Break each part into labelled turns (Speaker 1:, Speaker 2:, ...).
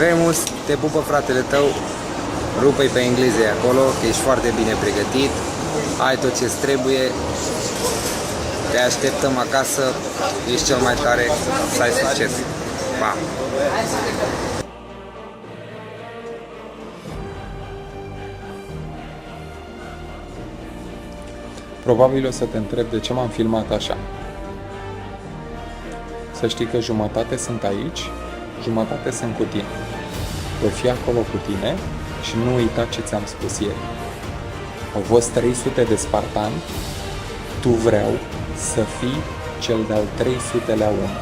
Speaker 1: Remus, te pupă fratele tău, rupe-i pe engleză acolo, că ești foarte bine pregătit, ai tot ce-ți trebuie, te așteptăm acasă, ești cel mai tare, să ai succes! Pa!
Speaker 2: Probabil o să te întreb de ce m-am filmat așa. Să știi că jumătate sunt aici, jumătate sunt cu tine. Voi fi acolo cu tine și nu uita ce ți-am spus ieri. Au fost 300 de spartani, tu vreau să fii cel de-al 300-lea om.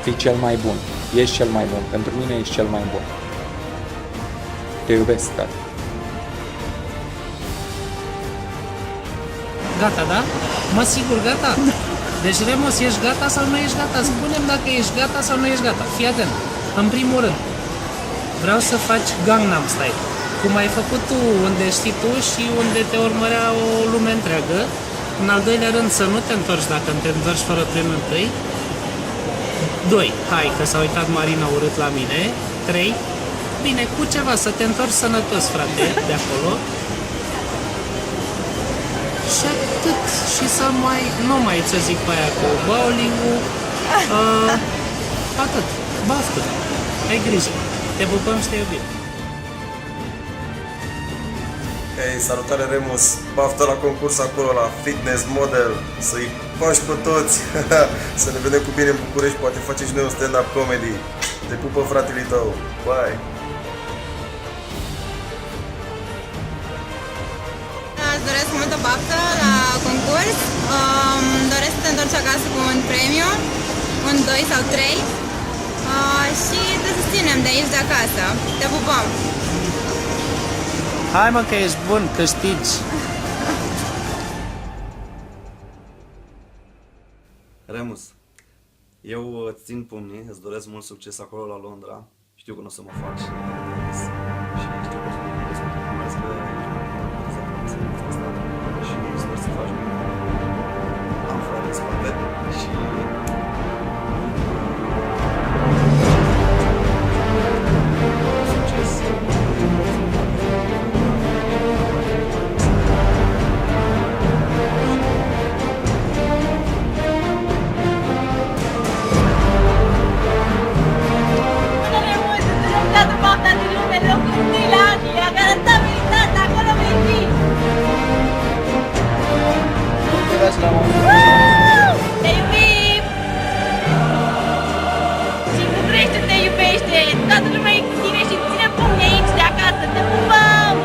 Speaker 2: Fii cel mai bun, ești cel mai bun, pentru mine ești cel mai bun. Te iubesc, tată.
Speaker 3: Gata, da? Mă, sigur, gata? Deci, Remus, ești gata sau nu ești gata? Spune-mi dacă ești gata sau nu ești gata. Fii atent. În primul rând, vreau să faci Gangnam Style, cum ai făcut tu, unde știi tu și unde te urmărea o lume întreagă. În al doilea rând, să nu te întorci dacă te întorci fără primul întâi. 2. Hai, că s-a uitat Marina urât la mine. 3. Bine, cu ceva, să te întorci sănătos, frate, de acolo. Și atât. Și să mai, nu mai să zic pe aia cu bowling-ul. Atât. Baftă. Ai grijă. Te pupăm și te iubim.
Speaker 4: Hei, salutare Remus! Baftă la concurs acolo, la Fitness Model, să-i faci pe toți, să ne vedem cu bine în București, poate facem și noi un stand-up comedy. Te pupă fratele tău, bye!
Speaker 5: Îți doresc multă baftă la concurs, îmi doresc să te întorci acasă cu un premiu, un 2 sau 3 și te susținem de aici de acasă. Te pupăm!
Speaker 3: Hai mă că ești bun, câștigi!
Speaker 6: Remus, eu îți țin pumnii, îți doresc mult succes acolo la Londra. Știu că nu o să mă faci și știu că o să mă faci, mai ales că și sper să faci bine. Am frate în spate și succes.
Speaker 5: Te iubim! Și București te iubește! Toată lumea e cu tine și ține pumni aici de acasă! Te pupăm!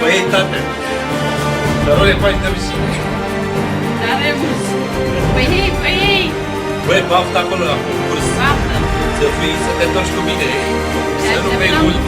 Speaker 6: Băi, tată, dar ore faci de mișini.
Speaker 5: Da, Remus! Păi hei!
Speaker 6: Băi, baftă acolo la concurs.
Speaker 5: Baftă!
Speaker 6: Să te întorci cu mine. Să nu bei mult.